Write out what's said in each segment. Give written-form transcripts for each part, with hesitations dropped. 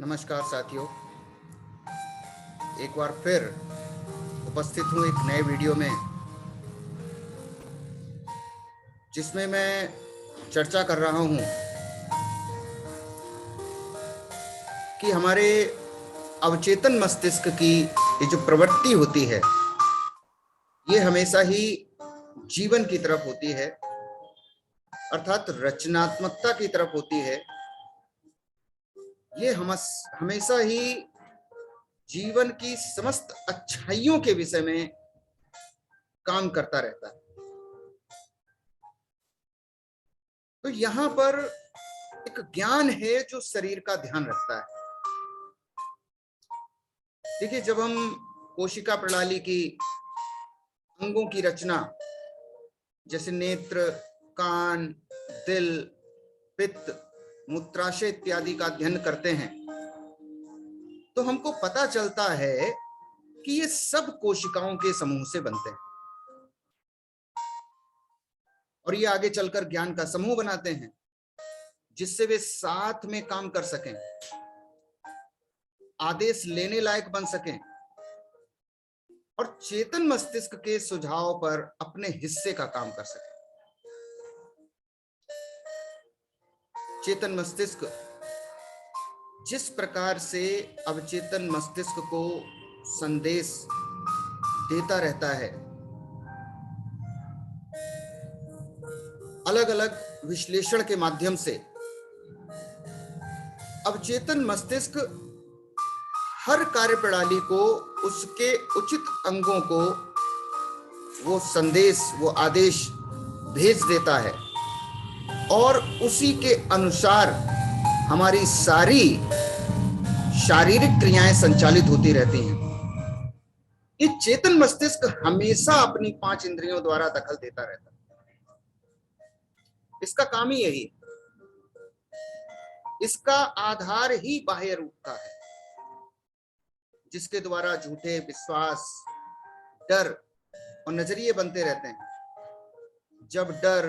नमस्कार साथियों, एक बार फिर उपस्थित हूँ एक नए वीडियो में, जिसमें मैं चर्चा कर रहा हूँ कि हमारे अवचेतन मस्तिष्क की ये जो प्रवृत्ति होती है, ये हमेशा ही जीवन की तरफ होती है, अर्थात रचनात्मकता की तरफ होती है। ये हमेशा ही जीवन की समस्त अच्छाइयों के विषय में काम करता रहता है। तो यहाँ पर एक ज्ञान है जो शरीर का ध्यान रखता है। देखिए, जब हम कोशिका प्रणाली की अंगों की रचना, जैसे नेत्र, कान, दिल, पित्त, मूत्राशय इत्यादि का अध्ययन करते हैं, तो हमको पता चलता है कि ये सब कोशिकाओं के समूह से बनते हैं और ये आगे चलकर ज्ञान का समूह बनाते हैं, जिससे वे साथ में काम कर सकें, आदेश लेने लायक बन सकें और चेतन मस्तिष्क के सुझाव पर अपने हिस्से का काम कर सकें। चेतन मस्तिष्क जिस प्रकार से अवचेतन मस्तिष्क को संदेश देता रहता है, अलग अलग विश्लेषण के माध्यम से अवचेतन मस्तिष्क हर कार्यप्रणाली को, उसके उचित अंगों को वो संदेश, वो आदेश भेज देता है और उसी के अनुसार हमारी सारी शारीरिक क्रियाएं संचालित होती रहती हैं। ये चेतन मस्तिष्क हमेशा अपनी 5 इंद्रियों द्वारा दखल देता रहता है। इसका काम ही यही है। इसका आधार ही बाह्य रूपता है, जिसके द्वारा झूठे विश्वास, डर और नजरिए बनते रहते हैं। जब डर,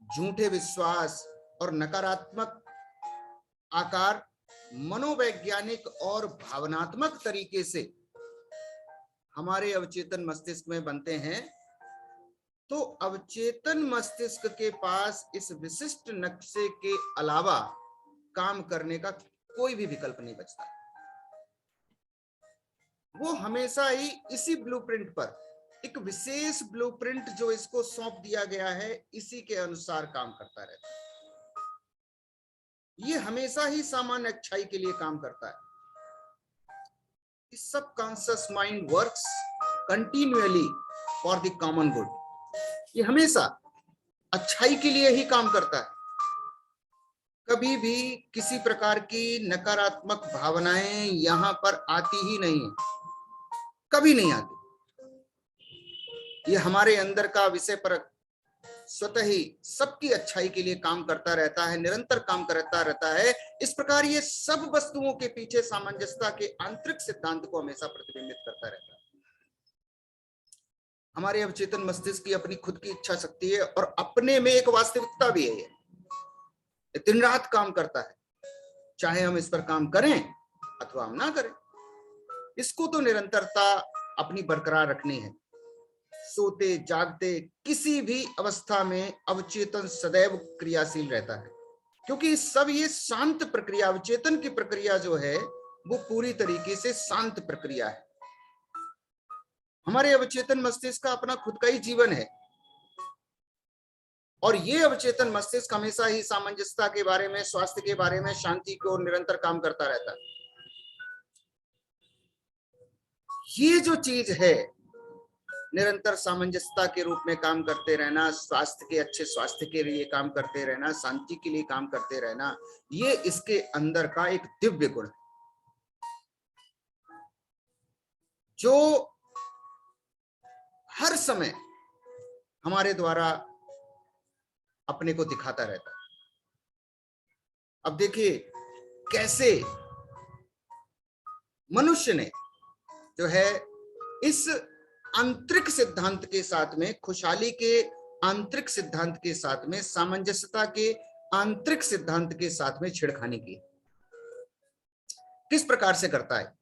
झूठे विश्वास और नकारात्मक आकार मनोवैज्ञानिक और भावनात्मक तरीके से हमारे अवचेतन मस्तिष्क में बनते हैं, तो अवचेतन मस्तिष्क के पास इस विशिष्ट नक्शे के अलावा काम करने का कोई भी विकल्प नहीं बचता। वो हमेशा ही इसी ब्लूप्रिंट पर, एक विशेष ब्लूप्रिंट जो इसको सौंप दिया गया है, इसी के अनुसार काम करता रहता है। ये हमेशा ही सामान्य अच्छाई के लिए काम करता है। Subconscious mind works continually for the common good. ये हमेशा अच्छाई के लिए ही काम करता है। कभी भी किसी प्रकार की नकारात्मक भावनाएं यहां पर आती ही नहीं है, कभी नहीं आती। ये हमारे अंदर का विषय पर स्वतः ही सबकी अच्छाई के लिए काम करता रहता है, निरंतर काम करता रहता है। इस प्रकार ये सब वस्तुओं के पीछे सामंजस्यता के आंतरिक सिद्धांत को हमेशा प्रतिबिंबित करता रहता है। हमारे अवचेतन मस्तिष्क की अपनी खुद की इच्छा शक्ति है और अपने में एक वास्तविकता भी है। ये दिन रात काम करता है, चाहे हम इस पर काम करें अथवा हम ना करें। इसको तो निरंतरता अपनी बरकरार रखनी है। सोते जागते किसी भी अवस्था में अवचेतन सदैव क्रियाशील रहता है, क्योंकि सब ये शांत प्रक्रिया, अवचेतन की प्रक्रिया जो है वो पूरी तरीके से शांत प्रक्रिया है। हमारे अवचेतन मस्तिष्क का अपना खुद का ही जीवन है और ये अवचेतन मस्तिष्क हमेशा ही सामंजस्यता के बारे में, स्वास्थ्य के बारे में, शांति की ओर निरंतर काम करता रहता है। ये जो चीज है, निरंतर सामंजस्यता के रूप में काम करते रहना, स्वास्थ्य के, अच्छे स्वास्थ्य के लिए काम करते रहना, शांति के लिए काम करते रहना, ये इसके अंदर का एक दिव्य गुण है जो हर समय हमारे द्वारा अपने को दिखाता रहता है। अब देखिए कैसे मनुष्य ने जो है इस आंतरिक सिद्धांत के साथ में, खुशहाली के आंतरिक सिद्धांत के साथ में, सामंजस्यता के आंतरिक सिद्धांत के साथ में छेड़खानी की। किस प्रकार से करता है?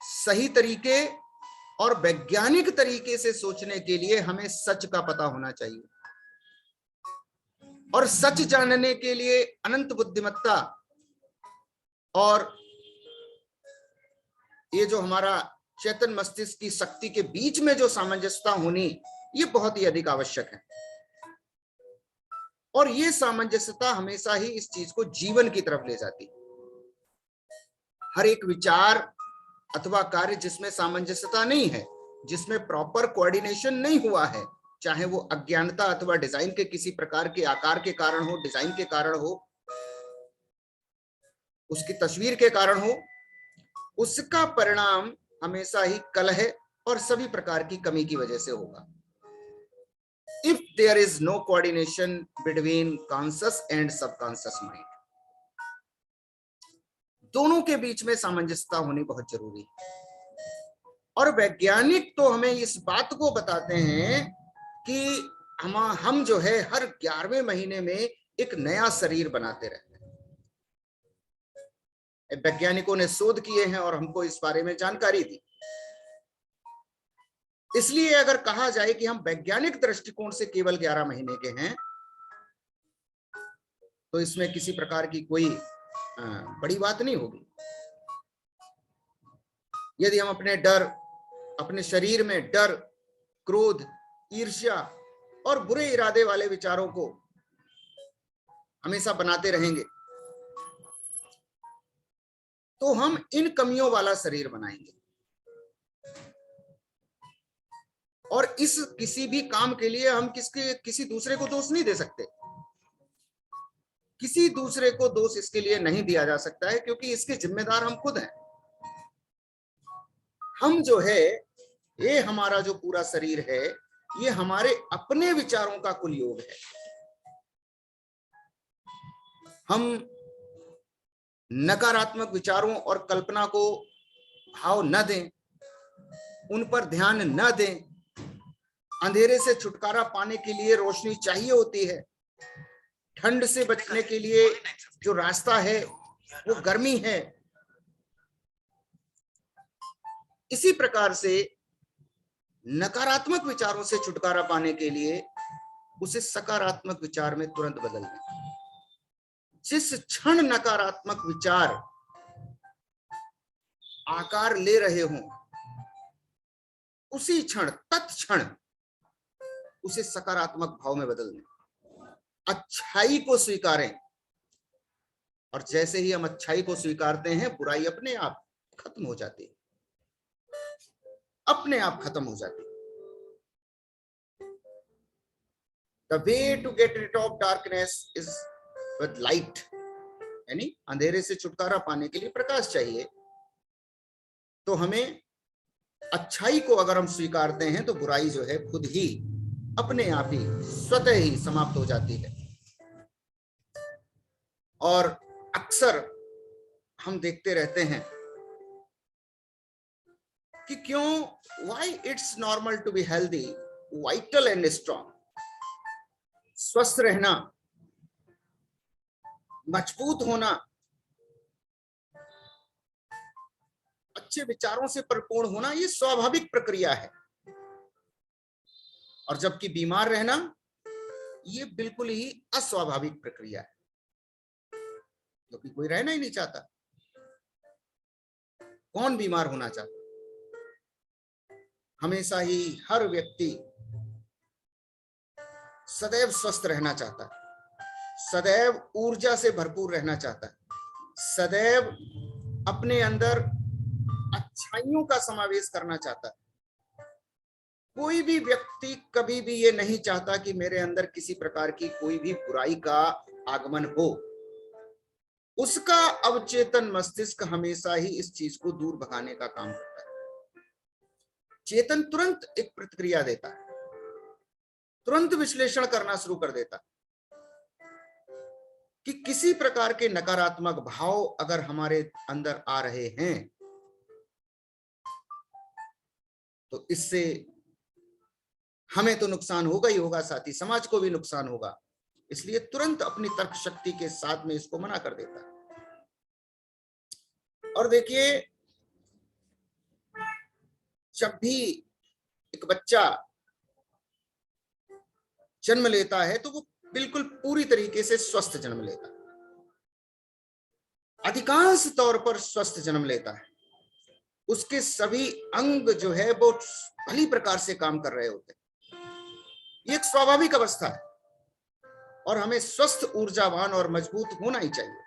सही तरीके और वैज्ञानिक तरीके से सोचने के लिए हमें सच का पता होना चाहिए, और सच जानने के लिए अनंत बुद्धिमत्ता और ये जो हमारा चेतन मस्तिष्क की शक्ति के बीच में जो सामंजस्यता होनी, ये बहुत ही अधिक आवश्यक है। और ये सामंजस्यता हमेशा ही इस चीज को जीवन की तरफ ले जाती है। हर एक विचार अथवा कार्य जिसमें सामंजस्यता नहीं है, जिसमें प्रॉपर कोऑर्डिनेशन नहीं हुआ है, चाहे वो अज्ञानता अथवा डिजाइन के किसी प्रकार के आकार के कारण हो, डिजाइन के कारण हो, उसकी तस्वीर के कारण हो, उसका परिणाम हमेशा ही कलह और सभी प्रकार की कमी की वजह से होगा। If there is no coordination between conscious and subconscious mind, दोनों के बीच में सामंजस्यता होनी बहुत जरूरी है। और वैज्ञानिक तो हमें इस बात को बताते हैं कि हम जो है हर 11वें महीने में एक नया शरीर बनाते रहते हैं। वैज्ञानिकों ने शोध किए हैं और हमको इस बारे में जानकारी दी। इसलिए अगर कहा जाए कि हम वैज्ञानिक दृष्टिकोण से केवल 11 महीने के हैं, तो इसमें किसी प्रकार की कोई बड़ी बात नहीं होगी। यदि हम अपने शरीर में डर, क्रोध, ईर्ष्या और बुरे इरादे वाले विचारों को हमेशा बनाते रहेंगे, तो हम इन कमियों वाला शरीर बनाएंगे। और इस किसी भी काम के लिए हम किसी दूसरे को दोष नहीं दे सकते। किसी दूसरे को दोष इसके लिए नहीं दिया जा सकता है, क्योंकि इसके जिम्मेदार हम खुद हैं। हम जो है, ये हमारा जो पूरा शरीर है, ये हमारे अपने विचारों का कुल योग है। हम नकारात्मक विचारों और कल्पना को भाव न दें, उन पर ध्यान न दें। अंधेरे से छुटकारा पाने के लिए रोशनी चाहिए होती है। ठंड से बचने के लिए जो रास्ता है वो गर्मी है। इसी प्रकार से नकारात्मक विचारों से छुटकारा पाने के लिए उसे सकारात्मक विचार में तुरंत बदल दें। जिस क्षण नकारात्मक विचार आकार ले रहे हों, उसी क्षण, तत्क्षण उसे सकारात्मक भाव में बदल दें। अच्छाई को स्वीकारें, और जैसे ही हम अच्छाई को स्वीकारते हैं, बुराई अपने आप खत्म हो जाती है, अपने आप खत्म हो जाती है। The way to get rid of darkness is with light, यानी अंधेरे से छुटकारा पाने के लिए प्रकाश चाहिए। तो हमें अच्छाई को अगर हम स्वीकारते हैं, तो बुराई जो है खुद ही अपने आप ही स्वतः ही समाप्त हो जाती है। और अक्सर हम देखते रहते हैं कि क्यों, why it's normal to be healthy, vital and strong। स्वस्थ रहना, मजबूत होना, अच्छे विचारों से परिपूर्ण होना, ये स्वाभाविक प्रक्रिया है। और जबकि बीमार रहना, ये बिल्कुल ही अस्वाभाविक प्रक्रिया है, क्योंकि कोई रहना ही नहीं चाहता। कौन बीमार होना चाहता? हमेशा ही हर व्यक्ति सदैव स्वस्थ रहना चाहता है, सदैव ऊर्जा से भरपूर रहना चाहता है, सदैव अपने अंदर अच्छाइयों का समावेश करना चाहता है। कोई भी व्यक्ति कभी भी ये नहीं चाहता कि मेरे अंदर किसी प्रकार की कोई भी बुराई का आगमन हो। उसका अवचेतन मस्तिष्क हमेशा ही इस चीज को दूर भगाने का काम करता है। चेतन तुरंत एक प्रतिक्रिया देता है, तुरंत विश्लेषण करना शुरू कर देता कि किसी प्रकार के नकारात्मक भाव अगर हमारे अंदर आ रहे हैं, तो इससे हमें तो नुकसान होगा ही होगा, साथ ही समाज को भी नुकसान होगा। इसलिए तुरंत अपनी तर्क शक्ति के साथ में इसको मना कर देता है। और देखिए, जब भी एक बच्चा जन्म लेता है तो वो बिल्कुल पूरी तरीके से स्वस्थ जन्म लेता है, अधिकांश तौर पर स्वस्थ जन्म लेता है। उसके सभी अंग जो है वो भली प्रकार से काम कर रहे होते हैं। ये एक स्वाभाविक अवस्था है और हमें स्वस्थ, ऊर्जावान और मजबूत होना ही चाहिए।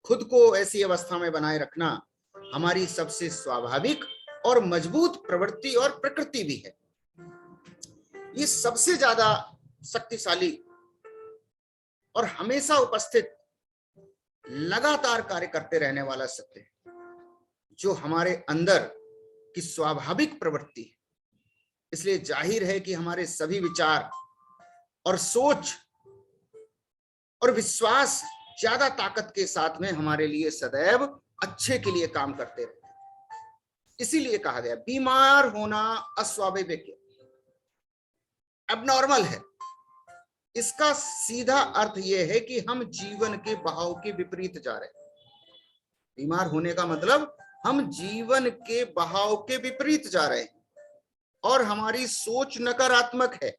खुद को ऐसी अवस्था में बनाए रखना हमारी सबसे स्वाभाविक और मजबूत प्रवृत्ति और प्रकृति भी है। ये सबसे ज्यादा शक्तिशाली और हमेशा उपस्थित, लगातार कार्य करते रहने वाला सत्य है, जो हमारे अंदर की स्वाभाविक प्रवृत्ति है। इसलिए जाहिर है कि हमारे सभी विचार और सोच और विश्वास ज्यादा ताकत के साथ में हमारे लिए सदैव अच्छे के लिए काम करते रहते हैं। इसीलिए कहा गया बीमार होना अस्वाभाविक, एबनॉर्मल है। इसका सीधा अर्थ यह है कि हम जीवन के बहाव के विपरीत जा रहे हैं। बीमार होने का मतलब हम जीवन के बहाव के विपरीत जा रहे हैं और हमारी सोच नकारात्मक है।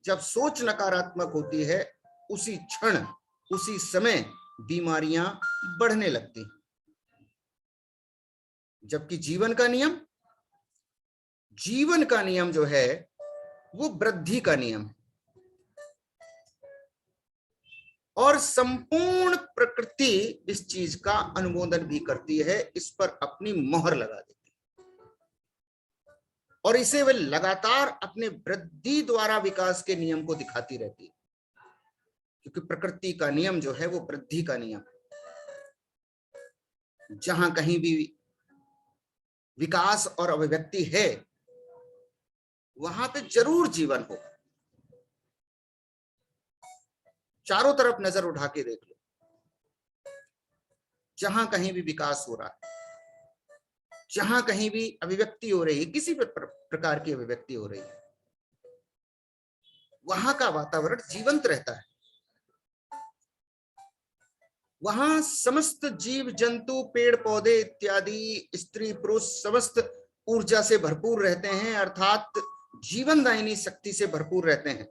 जब सोच नकारात्मक होती है, उसी क्षण, उसी समय बीमारियां बढ़ने लगती हैं। जबकि जीवन का नियम जो है वो वृद्धि का नियम है और संपूर्ण प्रकृति इस चीज का अनुमोदन भी करती है, इस पर अपनी मोहर लगा देती है और इसे वे लगातार अपने वृद्धि द्वारा विकास के नियम को दिखाती रहती है, क्योंकि प्रकृति का नियम जो है वो वृद्धि का नियम है। जहां कहीं भी विकास और अभिव्यक्ति है, वहां पे जरूर जीवन होगा। चारों तरफ नजर उठा के देख लो, जहां कहीं भी विकास हो रहा है, जहां कहीं भी अभिव्यक्ति हो रही है, किसी भी प्रकार की अभिव्यक्ति हो रही है, वहां का वातावरण जीवंत रहता है। वहां समस्त जीव जंतु, पेड़ पौधे इत्यादि, स्त्री पुरुष समस्त ऊर्जा से भरपूर रहते हैं, अर्थात जीवनदायिनी शक्ति से भरपूर रहते हैं।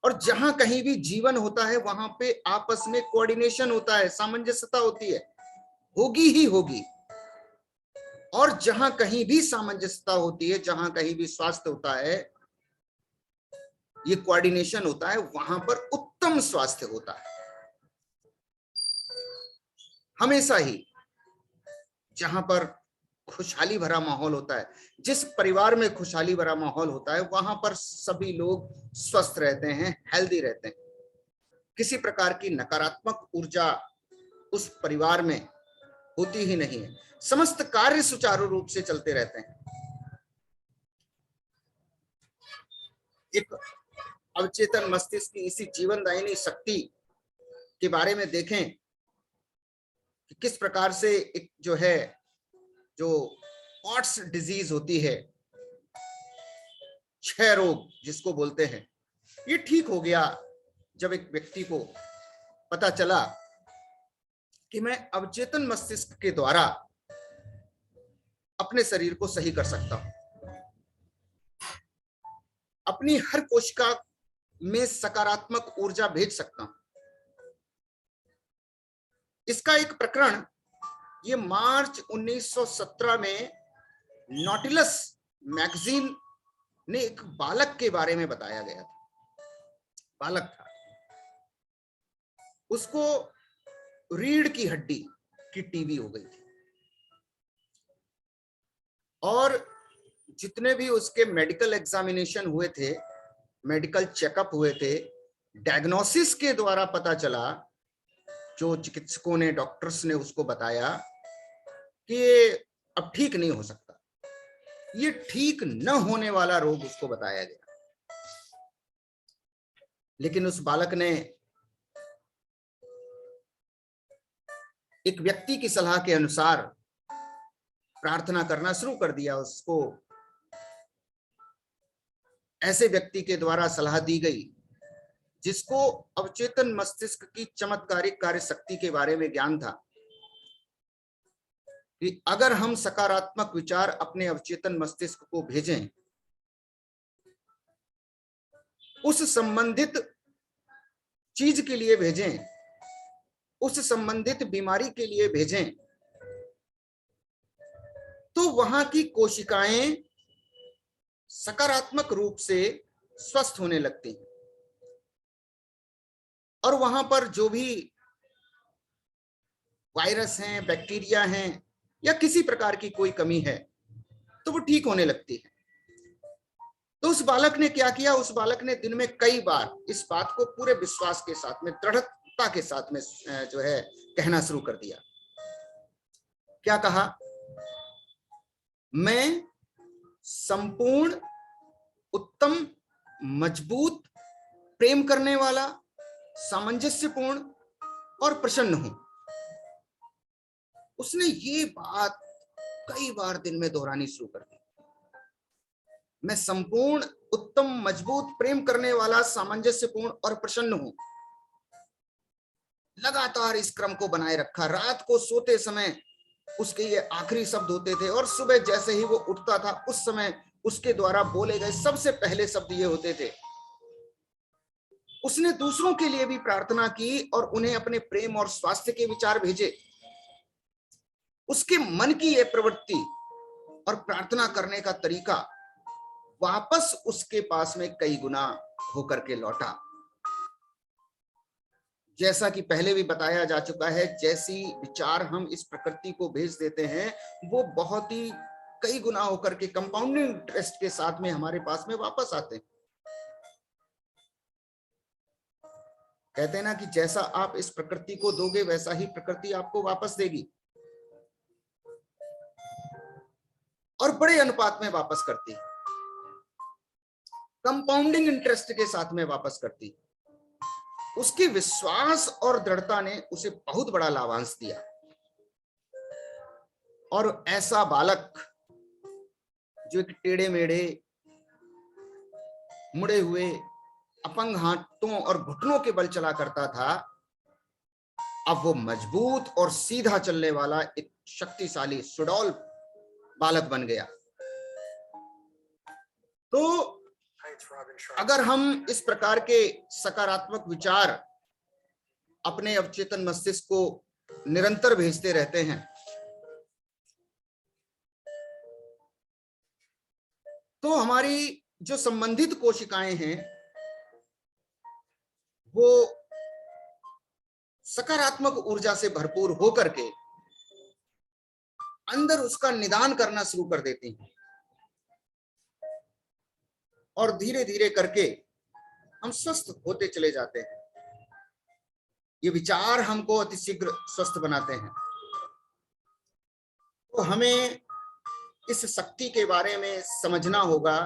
और जहां कहीं भी जीवन होता है, वहां पे आपस में कोऑर्डिनेशन होता है, सामंजस्यता होती है, होगी ही होगी। और जहां कहीं भी सामंजस्यता होती है, जहां कहीं भी स्वास्थ्य होता है, ये कोऑर्डिनेशन होता है, वहां पर उत्तम स्वास्थ्य होता है। हमेशा ही जहां पर खुशहाली भरा माहौल होता है, जिस परिवार में खुशहाली भरा माहौल होता है, वहां पर सभी लोग स्वस्थ रहते हैं, हेल्दी रहते हैं। किसी प्रकार की नकारात्मक ऊर्जा उस परिवार में होती ही नहीं है। समस्त कार्य सुचारू रूप से चलते रहते हैं। एक अवचेतन मस्तिष्क की इसी जीवनदायिनी शक्ति के बारे में देखें कि किस प्रकार से एक जो पॉट्स डिजीज होती है, क्षय रोग जिसको बोलते हैं, ये ठीक हो गया जब एक व्यक्ति को पता चला कि मैं अवचेतन मस्तिष्क के द्वारा अपने शरीर को सही कर सकता हूं, अपनी हर कोशिका में सकारात्मक ऊर्जा भेज सकता हूं। इसका एक प्रकरण ये मार्च 1917 में नॉटिलस मैगजीन ने एक बालक के बारे में बताया गया था। बालक था, उसको रीढ़ की हड्डी की टीबी हो गई थी और जितने भी उसके मेडिकल एग्जामिनेशन हुए थे, मेडिकल चेकअप हुए थे, डायग्नोसिस के द्वारा पता चला, जो चिकित्सकों ने, डॉक्टर्स ने उसको बताया कि ये अब ठीक नहीं हो सकता, ये ठीक न होने वाला रोग उसको बताया गया। लेकिन उस बालक ने एक व्यक्ति की सलाह के अनुसार प्रार्थना करना शुरू कर दिया। उसको ऐसे व्यक्ति के द्वारा सलाह दी गई जिसको अवचेतन मस्तिष्क की चमत्कारिक कार्य शक्ति के बारे में ज्ञान था कि अगर हम सकारात्मक विचार अपने अवचेतन मस्तिष्क को भेजें, उस संबंधित चीज के लिए भेजें, उस संबंधित बीमारी के लिए भेजें, तो वहां की कोशिकाएं सकारात्मक रूप से स्वस्थ होने लगती हैं और वहां पर जो भी वायरस हैं, बैक्टीरिया हैं या किसी प्रकार की कोई कमी है तो वो ठीक होने लगती है। तो उस बालक ने क्या किया? उस बालक ने दिन में कई बार इस बात को पूरे विश्वास के साथ में, दृढ़ता के साथ में जो है कहना शुरू कर दिया। क्या कहा? मैं संपूर्ण, उत्तम, मजबूत, प्रेम करने वाला, सामंजस्यपूर्ण और प्रसन्न हूं। उसने ये बात कई बार दिन में दोहरानी शुरू कर दी। मैं संपूर्ण, उत्तम, मजबूत, प्रेम करने वाला, सामंजस्यपूर्ण और प्रसन्न हूं। लगातार इस क्रम को बनाए रखा। रात को सोते समय उसके ये आखिरी शब्द होते थे और सुबह जैसे ही वो उठता था उस समय उसके द्वारा बोले गए सबसे पहले शब्द ये होते थे। उसने दूसरों के लिए भी प्रार्थना की और उन्हें अपने प्रेम और स्वास्थ्य के विचार भेजे। उसके मन की यह प्रवृत्ति और प्रार्थना करने का तरीका वापस उसके पास में कई गुना होकर के लौटा। जैसा कि पहले भी बताया जा चुका है, जैसी विचार हम इस प्रकृति को भेज देते हैं वो बहुत ही कई गुना होकर के कंपाउंडिंग इंटरेस्ट के साथ में हमारे पास में वापस आते हैं। कहते हैं ना कि जैसा आप इस प्रकृति को दोगे वैसा ही प्रकृति आपको वापस देगी और बड़े अनुपात में वापस करती, कंपाउंडिंग इंटरेस्ट के साथ में वापस करती। उसके विश्वास और दृढ़ता ने उसे बहुत बड़ा लाभांश दिया और ऐसा बालक जो एक टेढ़े मेढ़े, मुड़े हुए, अपंग हाथों और घुटनों के बल चला करता था, अब वो मजबूत और सीधा चलने वाला एक शक्तिशाली सुडौल बालक बन गया। तो अगर हम इस प्रकार के सकारात्मक विचार अपने अवचेतन मस्तिष्क को निरंतर भेजते रहते हैं तो हमारी जो संबंधित कोशिकाएं हैं वो सकारात्मक ऊर्जा से भरपूर होकर के अंदर उसका निदान करना शुरू कर देती हैं और धीरे धीरे करके हम स्वस्थ होते चले जाते हैं। ये विचार हमको अतिशीघ्र स्वस्थ बनाते हैं। तो हमें इस शक्ति के बारे में समझना होगा,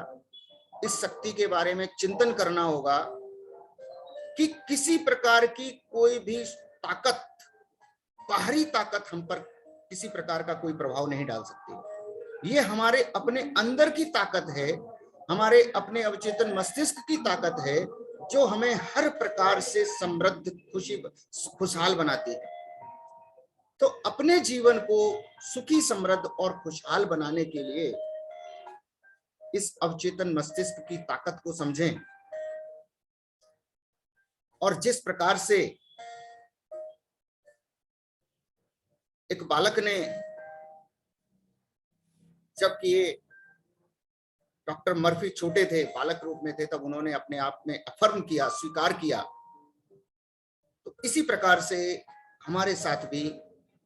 इस शक्ति के बारे में चिंतन करना होगा कि किसी प्रकार की कोई भी ताकत, बाहरी ताकत हम पर किसी प्रकार का कोई प्रभाव नहीं डाल सकती। ये हमारे अपने अंदर की ताकत है, हमारे अपने अवचेतन मस्तिष्क की ताकत है जो हमें हर प्रकार से समृद्ध, खुशहाल बनाती है। तो अपने जीवन को सुखी, समृद्ध और खुशहाल बनाने के लिए इस अवचेतन मस्तिष्क की ताकत को समझें और जिस प्रकार से एक बालक ने, जबकि ये डॉक्टर मर्फी छोटे थे, बालक रूप में थे, तब उन्होंने अपने आप में अफर्म किया, स्वीकार किया। तो इसी प्रकार से हमारे साथ भी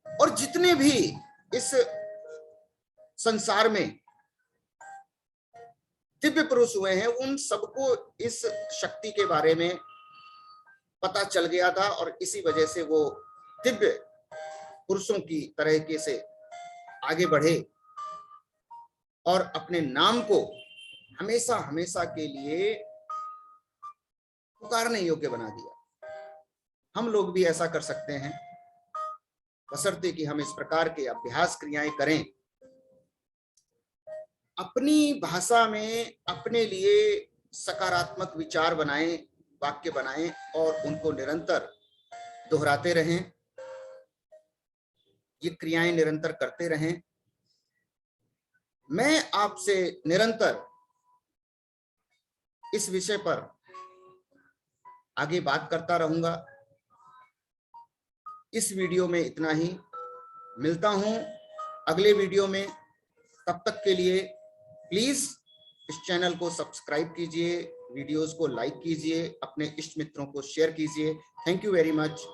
और जितने भी इस संसार में दिव्य पुरुष हुए हैं उन सबको इस शक्ति के बारे में पता चल गया था और इसी वजह से वो दिव्य पुरुषों की तरह से आगे बढ़े और अपने नाम को हमेशा हमेशा के लिए पुकारने योग्य बना दिया। हम लोग भी ऐसा कर सकते हैं बशर्ते कि हम इस प्रकार के अभ्यास क्रियाएं करें, अपनी भाषा में अपने लिए सकारात्मक विचार बनाएं, वाक्य बनाएं और उनको निरंतर दोहराते रहें, ये क्रियाएं निरंतर करते रहें। मैं आपसे निरंतर इस विषय पर आगे बात करता रहूंगा। इस वीडियो में इतना ही, मिलता हूं अगले वीडियो में। तब तक के लिए प्लीज इस चैनल को सब्सक्राइब कीजिए, वीडियोस को लाइक कीजिए, अपने इष्ट मित्रों को शेयर कीजिए। Thank you very much.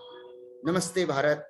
नमस्ते भारत।